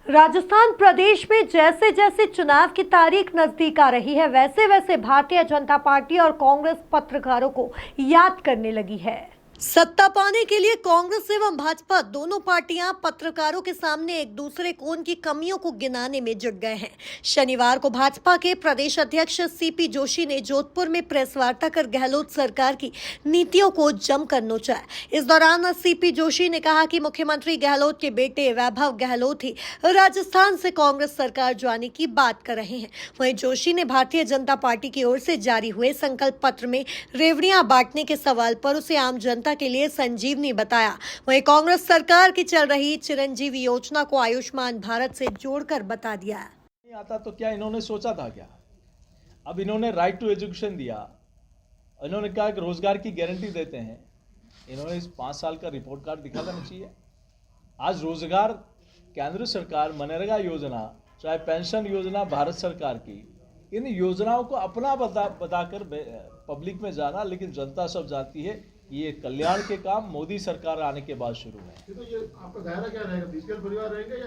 राजस्थान प्रदेश में जैसे जैसे चुनाव की तारीख नजदीक आ रही है, वैसे वैसे भारतीय जनता पार्टी और कांग्रेस पत्रकारों को याद करने लगी है। सत्ता पाने के लिए कांग्रेस एवं भाजपा दोनों पार्टियां पत्रकारों के सामने एक दूसरे को उनकी कमियों को गिनाने में जुट गए हैं। शनिवार को भाजपा के प्रदेश अध्यक्ष सीपी जोशी ने जोधपुर में प्रेस वार्ता कर गहलोत सरकार की नीतियों को जमकर नोचा। इस दौरान सीपी जोशी ने कहा कि मुख्यमंत्री गहलोत के बेटे वैभव गहलोत ही राजस्थान से कांग्रेस सरकार जाने की बात कर रहे हैं। वहीं जोशी ने भारतीय जनता पार्टी की ओर से जारी हुए संकल्प पत्र में रेवड़ियां बांटने के सवाल पर उसे आम जनता के लिए संजीवनी बताया। वहीं कांग्रेस सरकार की चल रही चिरंजीवी योजना को आयुष्मान भारत से जोड़कर बता दिया। नहीं आता तो क्या इन्होंने सोचा था क्या? अब इन्होंने राइट टू एजुकेशन दिया, इन्होंने कहा कि रोजगार की गारंटी देते हैं। इन्होंने इस 5 साल का रिपोर्ट कार्ड दिखा देना चाहिए। आज रोजगार केंद्र सरकार, मनरेगा योजना, चाहे पेंशन योजना भारत सरकार की, इन योजनाओं को अपना बताकर पब्लिक में जाना, लेकिन जनता सब जानती है ये कल्याण के काम मोदी सरकार आने के बाद शुरू है। तो ये आपका दायरा क्या रहेगा? बीपीएल परिवार रहेगा या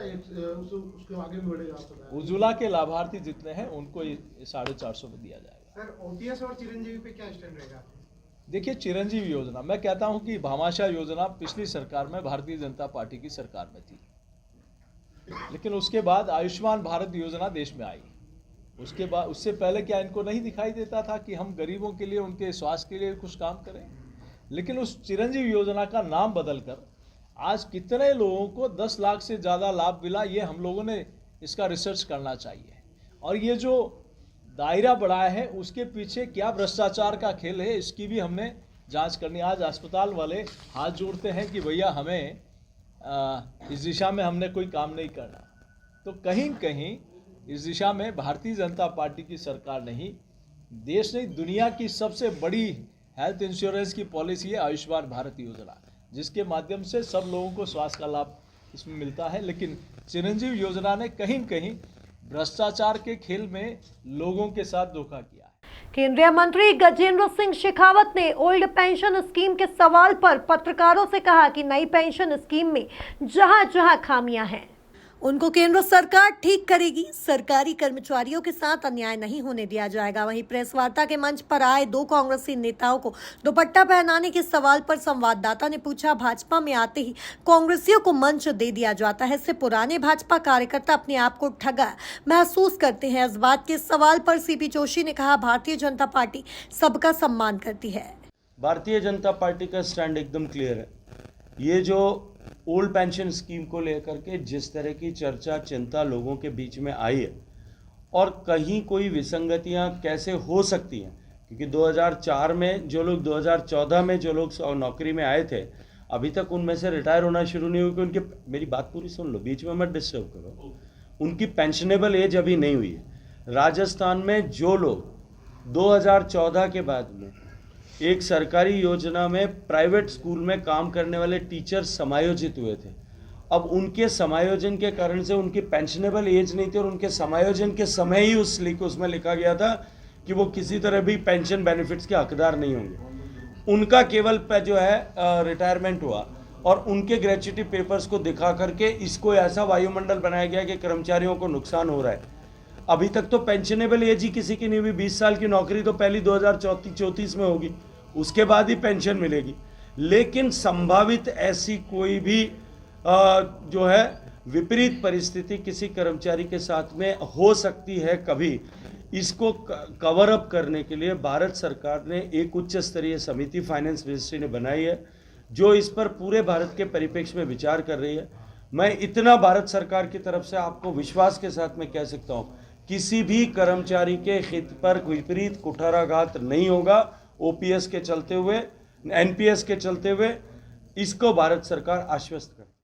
उसके आगे भी बढ़ेगा आपका दायरा? उज्ज्वला के लाभार्थी जितने हैं उनको 450 में दिया जाएगा। सर, ओटीएस और चिरंजीवी पे क्या स्टैंड रहेगा? देखिए, चिरंजीवी योजना, मैं कहता हूं कि भामाशाह योजना पिछली सरकार में भारतीय जनता पार्टी की सरकार में थी, लेकिन उसके बाद आयुष्मान भारत योजना देश में आई। उसके बाद, उससे पहले क्या इनको नहीं दिखाई देता था कि हम गरीबों के लिए, उनके स्वास्थ्य के लिए कुछ काम करें? लेकिन उस चिरंजीवी योजना का नाम बदलकर आज कितने लोगों को 10 लाख से ज़्यादा लाभ मिला, ये हम लोगों ने इसका रिसर्च करना चाहिए। और ये जो दायरा बढ़ाया है उसके पीछे क्या भ्रष्टाचार का खेल है, इसकी भी हमने जांच करनी। आज अस्पताल वाले हाथ जोड़ते हैं कि भैया हमें इस दिशा में हमने कोई काम नहीं करना। तो कहीं कहीं इस दिशा में भारतीय जनता पार्टी की सरकार नहीं, देश नहीं, दुनिया की सबसे बड़ी हेल्थ इंश्योरेंस की पॉलिसी है आयुष्मान भारत योजना, जिसके माध्यम से सब लोगों को स्वास्थ्य का लाभ इसमें मिलता है। लेकिन चिरंजीवी योजना ने कहीं कहीं भ्रष्टाचार के खेल में लोगों के साथ धोखा किया है। केंद्रीय मंत्री गजेंद्र सिंह शेखावत ने ओल्ड पेंशन स्कीम के सवाल पर पत्रकारों से कहा कि नई पेंशन स्कीम में जहां जहां खामियां हैं उनको केंद्र सरकार ठीक करेगी। सरकारी कर्मचारियों के साथ अन्याय नहीं होने दिया जाएगा। वहीं प्रेस वार्ता के मंच पर आए 2 कांग्रेसी नेताओं को दुपट्टा पहनाने के सवाल पर संवाददाता ने पूछा, भाजपा में आते ही कांग्रेसियों को मंच दे दिया जाता है, इससे पुराने भाजपा कार्यकर्ता अपने आप को ठगा महसूस करते हैं। इस बात के सवाल पर सीपी जोशी ने कहा, भारतीय जनता पार्टी सबका सम्मान करती है। भारतीय जनता पार्टी का स्टैंड एकदम क्लियर है। ये जो ओल्ड पेंशन स्कीम को लेकर के जिस तरह की चर्चा, चिंता लोगों के बीच में आई है और कहीं कोई विसंगतियां कैसे हो सकती हैं, क्योंकि 2004 में जो लोग, 2014 में जो लोग नौकरी में आए थे, अभी तक उनमें से रिटायर होना शुरू नहीं हुआ कि उनके, मेरी बात पूरी सुन लो, बीच में मत डिस्टर्ब करो, उनकी पेंशनेबल एज अभी नहीं हुई है। राजस्थान में जो लोग 2014 के बाद में एक सरकारी योजना में प्राइवेट स्कूल में काम करने वाले टीचर समायोजित हुए थे, अब उनके समायोजन के कारण से उनकी पेंशनेबल एज नहीं थी और उनके समायोजन के समय ही उसमें लिखा गया था कि वो किसी तरह भी पेंशन बेनिफिट्स के हकदार नहीं होंगे। उनका केवल जो है रिटायरमेंट हुआ और उनके ग्रेच्युटी पेपर्स को दिखा करके इसको ऐसा वायुमंडल बनाया गया कि कर्मचारियों को नुकसान हो रहा है। अभी तक तो पेंशनेबल एज ही किसी की नहीं हुई। 20 साल की नौकरी तो पहली 2034 में होगी, उसके बाद ही पेंशन मिलेगी। लेकिन संभावित ऐसी कोई भी जो है विपरीत परिस्थिति किसी कर्मचारी के साथ में हो सकती है कभी, इसको कवर अप करने के लिए भारत सरकार ने एक उच्च स्तरीय समिति फाइनेंस मिनिस्ट्री ने बनाई है, जो इस पर पूरे भारत के परिप्रेक्ष्य में विचार कर रही है। मैं इतना भारत सरकार की तरफ से आपको विश्वास के साथ में कह सकता हूं, किसी भी कर्मचारी के हित पर विपरीत कुठाराघात नहीं होगा। ओपीएस के चलते हुए, एनपीएस के चलते हुए इसको भारत सरकार आश्वस्त करे।